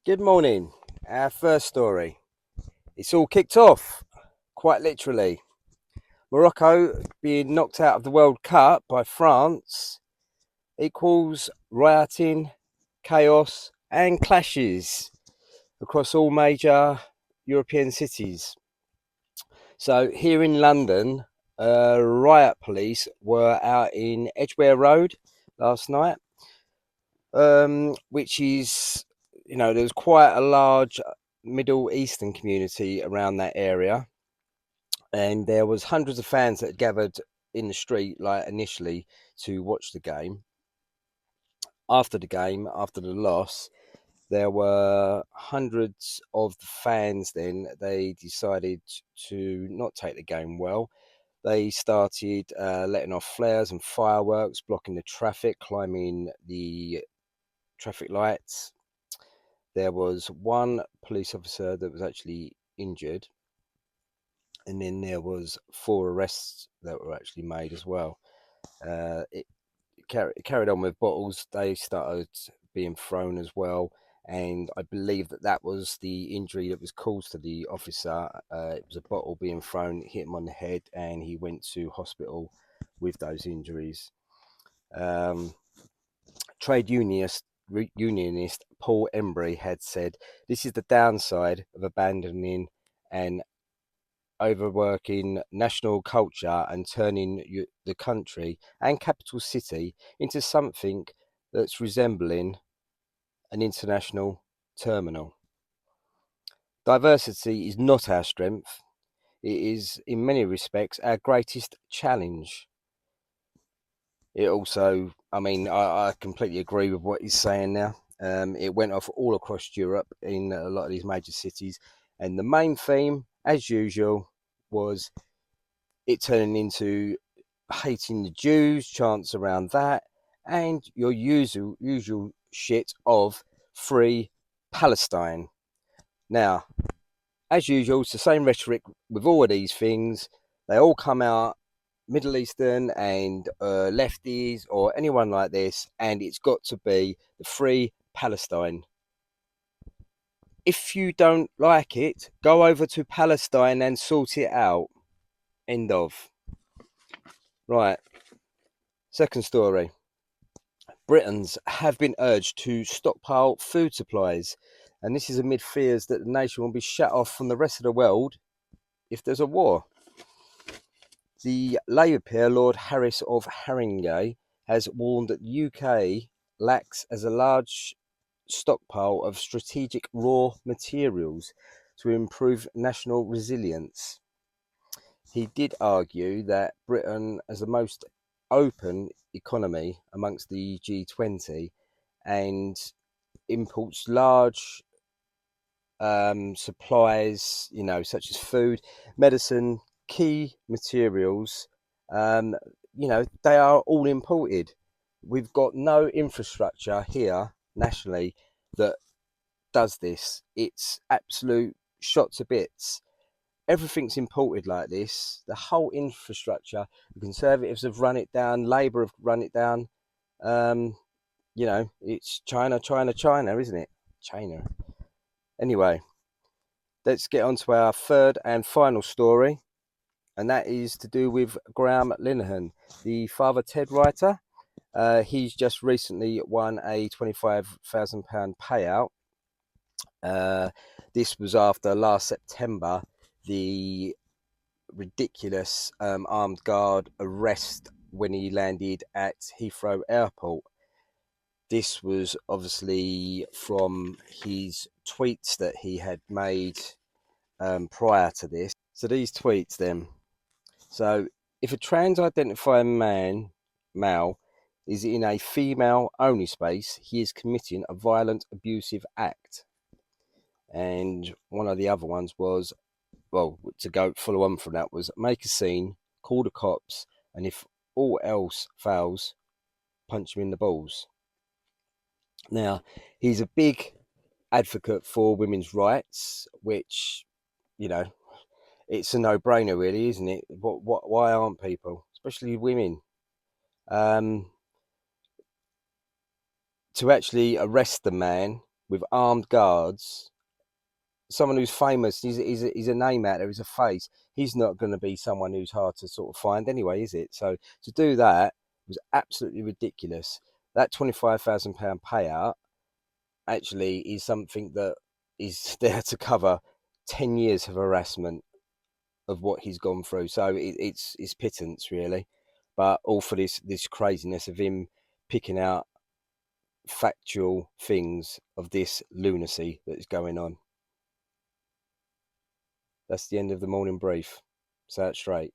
Good morning. Our first story. It's all kicked off, quite literally. Morocco being knocked out of the World Cup by France equals rioting, chaos, and clashes across all major European cities. So, here in London, riot police were out in Edgware Road last night, which is, there's quite a large Middle Eastern community around that area, and there was hundreds of fans that had gathered in the street, like initially, to watch the game. After the game, after the loss, there were hundreds of fans. Then they decided to not take the game well. They started letting off flares and fireworks, blocking the traffic, climbing the traffic lights. There was one police officer that was actually injured, and then there was 4 arrests that were actually made as well. It carried on with bottles. They started being thrown as well, and I believe that was the injury that was caused to the officer. It was a bottle being thrown, hit him on the head, and he went to hospital with those injuries. Um, Trade unionist Paul Embry had said, "This is the downside of abandoning and overworking national culture and turning the country and capital city into something that's resembling an international terminal. Diversity is not our strength. It is, in many respects, our greatest challenge." It also, I completely agree with what he's saying now. It went off all across Europe in a lot of these major cities. And the main theme, as usual, was it turning into hating the Jews, chants around that, and your usual shit of free Palestine. Now, as usual, it's the same rhetoric with all of these things. They all come out, Middle Eastern and lefties or anyone like this, and it's got to be the free Palestine. If you don't like it, go over to Palestine and sort it out. End of. Right. Second story. Britons have been urged to stockpile food supplies, and this is amid fears that the nation will be shut off from the rest of the world if there's a war. The Labour peer, Lord Harris of Haringey, has warned that the UK lacks as a large stockpile of strategic raw materials to improve national resilience. He did argue that Britain, as the most open economy amongst the G20 and imports large supplies, such as food, medicine, key materials, they are all imported. We've got no infrastructure here nationally that does this. It's absolute shot to bits. Everything's imported like this. The whole infrastructure, the Conservatives have run it down, Labour have run it down. It's China, China, China, isn't it? China. Anyway, let's get on to our third and final story, and that is to do with Graham Linehan, the Father Ted writer. He's just recently won a £25,000 payout. This was after last September, the ridiculous armed guard arrest when he landed at Heathrow Airport. This was obviously from his tweets that he had made prior to this. So these tweets then. So if a trans-identifying male, is in a female-only space, he is committing a violent, abusive act. And one of the other ones was, well, to go follow on from that, was make a scene, call the cops, and if all else fails, punch him in the balls. Now, he's a big advocate for women's rights, which, it's a no-brainer, really, isn't it? Why aren't people, especially women, to actually arrest the man with armed guards, someone who's famous, he's a name out there, he's a face. He's not going to be someone who's hard to sort of find anyway, is it? So to do that was absolutely ridiculous. That £25,000 payout actually is something that is there to cover 10 years of harassment of what he's gone through. So it's pittance really, but all for this craziness of him picking out factual things of this lunacy that is going on. That's the end of the morning brief. Say it straight.